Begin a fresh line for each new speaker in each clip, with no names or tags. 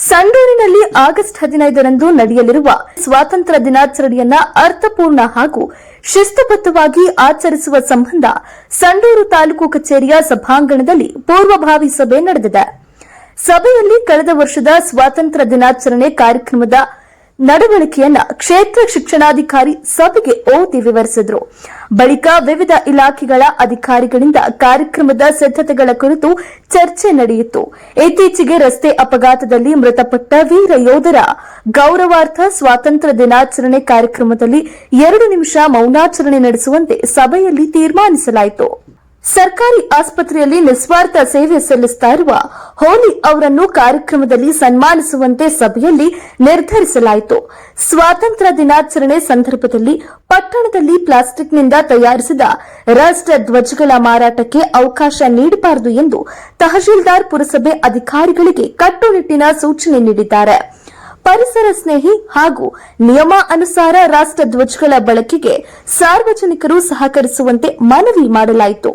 ಸಂಡೂರಿನಲ್ಲಿ August 15ರಂದು ನಡೆಯಲಿರುವ ಸ್ವಾತಂತ್ರ್ಯ ದಿನಾಚರಣೆಯನ್ನ ಅರ್ಥಪೂರ್ಣ ಹಾಗೂ ಶಿಸ್ತುಬದ್ಧವಾಗಿ ಆಚರಿಸುವ ಸಂಬಂಧ ಸಂಡೂರು ತಾಲೂಕು ಕಚೇರಿಯ ಸಭಾಂಗಣದಲ್ಲಿ ಪೂರ್ವಭಾವಿ ಸಭೆ ನಡೆದಿದೆ. ಸಭೆಯಲ್ಲಿ ಕಳೆದ ವರ್ಷದ ಸ್ವಾತಂತ್ರ್ಯ ದಿನಾಚರಣೆ ಕಾರ್ಯಕ್ರಮದ ನಡವಳಿಕೆಯನ್ನ ಕ್ಷೇತ್ರ ಶಿಕ್ಷಣಾಧಿಕಾರಿ ಸಭೆಗೆ ಓದಿ ವಿವರಿಸಿದರು. ಬಳಿಕ ವಿವಿಧ ಇಲಾಖೆಗಳ ಅಧಿಕಾರಿಗಳಿಂದ ಕಾರ್ಯಕ್ರಮದ ಸಿದ್ಧತೆಗಳ ಕುರಿತು ಚರ್ಚೆ ನಡೆಯಿತು. ಇತ್ತೀಚೆಗೆ ರಸ್ತೆ ಅಪಘಾತದಲ್ಲಿ ಮೃತಪಟ್ಟ ವೀರ ಯೋಧರ ಗೌರವಾರ್ಥ ಸ್ವಾತಂತ್ರ್ಯ ದಿನಾಚರಣೆ ಕಾರ್ಯಕ್ರಮದಲ್ಲಿ 2 ನಿಮಿಷ ಮೌನಾಚರಣೆ ನಡೆಸುವಂತೆ ಸಭೆಯಲ್ಲಿ ತೀರ್ಮಾನಿಸಲಾಯಿತು. ಸರ್ಕಾರಿ ಆಸ್ಪತ್ರೆಯಲ್ಲಿ ನಿಸ್ವಾರ್ಥ ಸೇವೆ ಸಲ್ಲಿಸುತ್ತಾ ಇರುವ ಹೋಲಿ ಅವರನ್ನು ಕಾರ್ಯಕ್ರಮದಲ್ಲಿ ಸನ್ಮಾನಿಸುವಂತೆ ಸಭೆಯಲ್ಲಿ ನಿರ್ಧರಿಸಲಾಯಿತು. ಸ್ವಾತಂತ್ರ್ಯ ದಿನಾಚರಣೆ ಸಂದರ್ಭದಲ್ಲಿ ಪಟ್ಟಣದಲ್ಲಿ ಪ್ಲಾಸ್ಟಿಕ್ನಿಂದ ತಯಾರಿಸಿದ ರಾಷ್ಟ್ರ ಧ್ವಜಗಳ ಮಾರಾಟಕ್ಕೆ ಅವಕಾಶ ನೀಡಬಾರದು ಎಂದು ತಹಶೀಲ್ದಾರ್ ಪುರಸಭೆ ಅಧಿಕಾರಿಗಳಿಗೆ ಕಟ್ಟುನಿಟ್ಟಿನ ಸೂಚನೆ ನೀಡಿದ್ದಾರೆ. ಪರಿಸರ ಸ್ನೇಹಿ ಹಾಗೂ ನಿಯಮ ಅನುಸಾರ ರಾಷ್ಟ್ರ ಧ್ವಜಗಳ ಬಳಕೆಗೆ ಸಾರ್ವಜನಿಕರು ಸಹಕರಿಸುವಂತೆ ಮನವಿ ಮಾಡಲಾಯಿತು.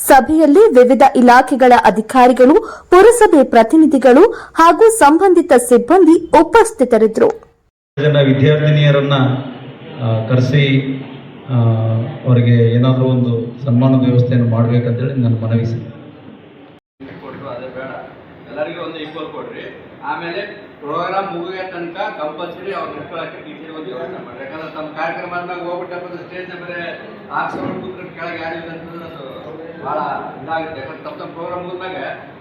ಸಭೆಯಲ್ಲಿ ವಿವಿಧ ಇಲಾಖೆಗಳ ಅಧಿಕಾರಿಗಳು, ಪುರಸಭೆ ಪ್ರತಿನಿಧಿಗಳು ಹಾಗೂ ಸಂಬಂಧಿತ ಸಿಬ್ಬಂದಿ ಉಪಸ್ಥಿತರಿದ್ದರು.
ವಿದ್ಯಾರ್ಥಿನಿಯರನ್ನ ಕರೆಸಿ ಅವರಿಗೆ ಏನಾದರೂ ಒಂದು ಸನ್ಮಾನದ ವ್ಯವಸ್ಥೆಯನ್ನು ಮಾಡಬೇಕಂತೇಳಿ ನನ್ನ ಮನವಿ.
ಎಲ್ಲರಿಗೂ ಒಂದು ಈಕ್ವಲ್ ಕೊಡ್ರಿ. ಆಮೇಲೆ ಪ್ರೋಗ್ರಾಮ್ ಮುಗಿಯ ತನಕ ಕಂಪಲ್ಸರಿ ಅವ್ರು ನಿಂತ್ಕೊಳ್ಳೋಕ್ಕೆ ಟೀಚರ್ ಒಂದು ವ್ಯವಸ್ಥೆ ಮಾಡ್ರಿ. ಯಾಕಂದ್ರೆ ತಮ್ಮ ಕಾರ್ಯಕ್ರಮದಾಗ ಹೋಗ್ಬಿಟ್ಟಪ್ಪ ಸ್ಟೇಜ್ ಮೇಲೆ ಹಾಕ್ಸ್ಕೊಂಡು ಕೂತ್ರೆ ಕೆಳಗೆ ಯಾರಿಲ್ಲ ಅಂತಂದ್ರೆ ಅದು ಭಾಳ ಇದಾಗುತ್ತೆ. ಯಾಕಂದ್ರೆ ತಮ್ಮ ಪ್ರೋಗ್ರಾಮ್ ಮುಗಿದಾಗ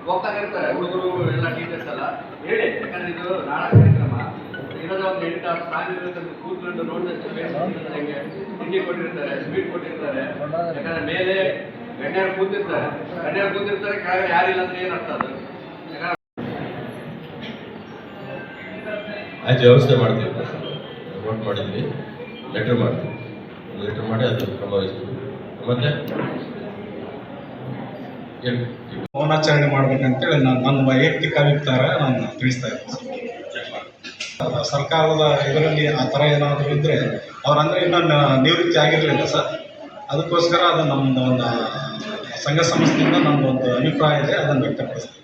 ಹೋಗ್ತಾನೆ ಇರ್ತಾರೆ ಹುಡುಗರು ಎಲ್ಲ ಟೀಚರ್ಸ್ ಎಲ್ಲ ಹೇಳಿ. ಯಾಕಂದ್ರೆ ಇದು ನಾಳೆ ಕಾರ್ಯಕ್ರಮ ಇರೋದು ಒಂದು 8 hours ಸಾಂಗ್ ಇರುತ್ತೆ. ಕೂತ್ಕೊಂಡು ನೋಡಿದಷ್ಟು ಬೇಸಿಗೆ ತಿಂಡಿ ಕೊಟ್ಟಿರ್ತಾರೆ, ಸ್ವೀಟ್ ಕೊಟ್ಟಿರ್ತಾರೆ. ಯಾಕಂದ್ರೆ ಮೇಲೆ ಗಣ್ಯರು ಕೂತಿರ್ತಾರೆ ಕೆಳಗೆ ಯಾರಿಲ್ಲ ಅಂದ್ರೆ ಏನು ಅರ್ಥ ಅದು.
ಆಯ್ತು, ವ್ಯವಸ್ಥೆ ಮಾಡ್ತೀವಿ. ನೋಟ್ ಮಾಡಿದ್ವಿ, ಲೆಟರ್ ಮಾಡ್ತೀವಿ. ಲೆಟರ್ ಮಾಡಿ ಅದು ಕ್ರಮ ವಹಿಸ್ತೀವಿ. ಮತ್ತೆ
ಮೌನಾಚರಣೆ ಮಾಡ್ಬೇಕಂತೇಳಿ ನನ್ನ ವೈಯಕ್ತಿಕ ಅಭಿಪ್ರಾಯ ನಾನು ತಿಳಿಸ್ತಾ ಇದ್ದೀನಿ. ಸರ್ಕಾರದ ಇದರಲ್ಲಿ ಆ ಥರ ಏನಾದರೂ ಇದ್ದರೆ ಅವರಂದರೆ ಇನ್ನೂ ನಿವೃತ್ತಿ ಆಗಿರಲಿಲ್ಲ ಸರ್. ಅದಕ್ಕೋಸ್ಕರ ಅದು ನಮ್ಮದು ಒಂದು ಸಂಘ ಸಂಸ್ಥೆಯಿಂದ ನಮ್ಮದು ಒಂದು ಅಭಿಪ್ರಾಯ ಇದೆ, ಅದನ್ನು ವ್ಯಕ್ತಪಡಿಸ್ತೀವಿ.